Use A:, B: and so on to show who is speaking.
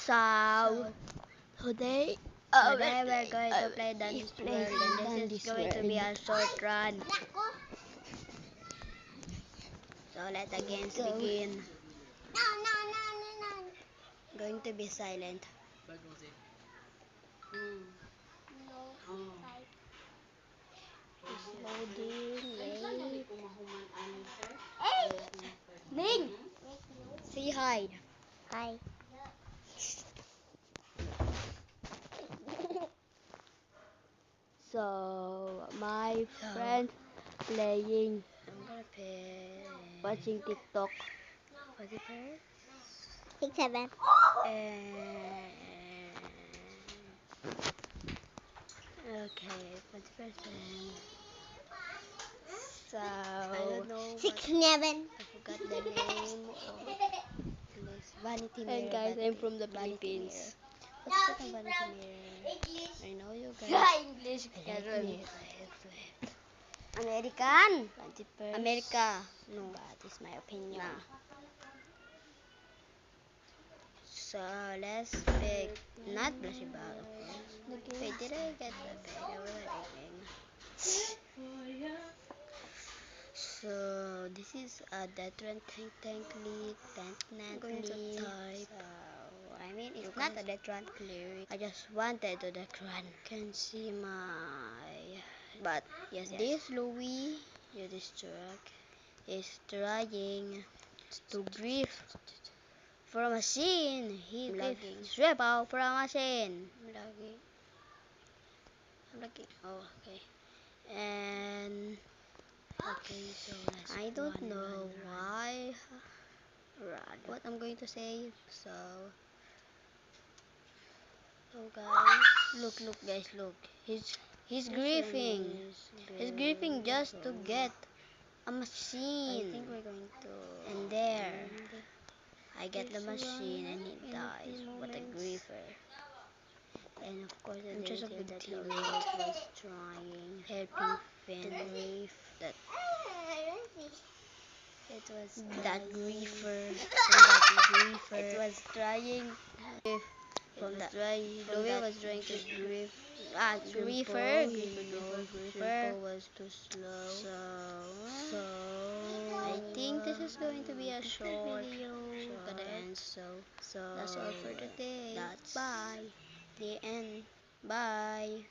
A: So today we're going to play Dandy's World, and this is going to be a short run. So let the games begin. Going to be silent. It's loading. Wait. Ning! Say hi. Hi. So my friend playing. I'm gonna play. Watching TikTok. What's it called?
B: 6, 7.
A: Okay, 40%. So I don't know.
B: 6, 7.
A: I forgot the name of this Vanity Mirror. And guys, I'm from the Philippines. What's the Vanity Mirror? I know you guys.
B: English.
A: American. America. No, that is my opinion. Nah. So let's pick not Blushable, of course. Wait, did I get the pick? I was reading. So this is a Detron Tank League. I'm going to type. So I mean, it's not a Detron lyric. I just wanted to Detron. Can see my. But yes, this Louis, you distract, is trying to grief for a machine. He is rebel for a machine. I'm lagging. Oh, okay. And okay, so I don't know why. What I'm going to say. So guys, look guys, look. He's griefing. He's griefing just to get a machine. I think we're going to. And there, I get the machine and he dies. What a griefer. And of course, I didn't say that Lorette was trying, helping Finn grief. That it was that griefer. It was trying. From that, Louis was trying to grief. Griefer was too slow. So I think this is going to be a short video. Gonna end. So that's all for today. Bye. The end. Bye.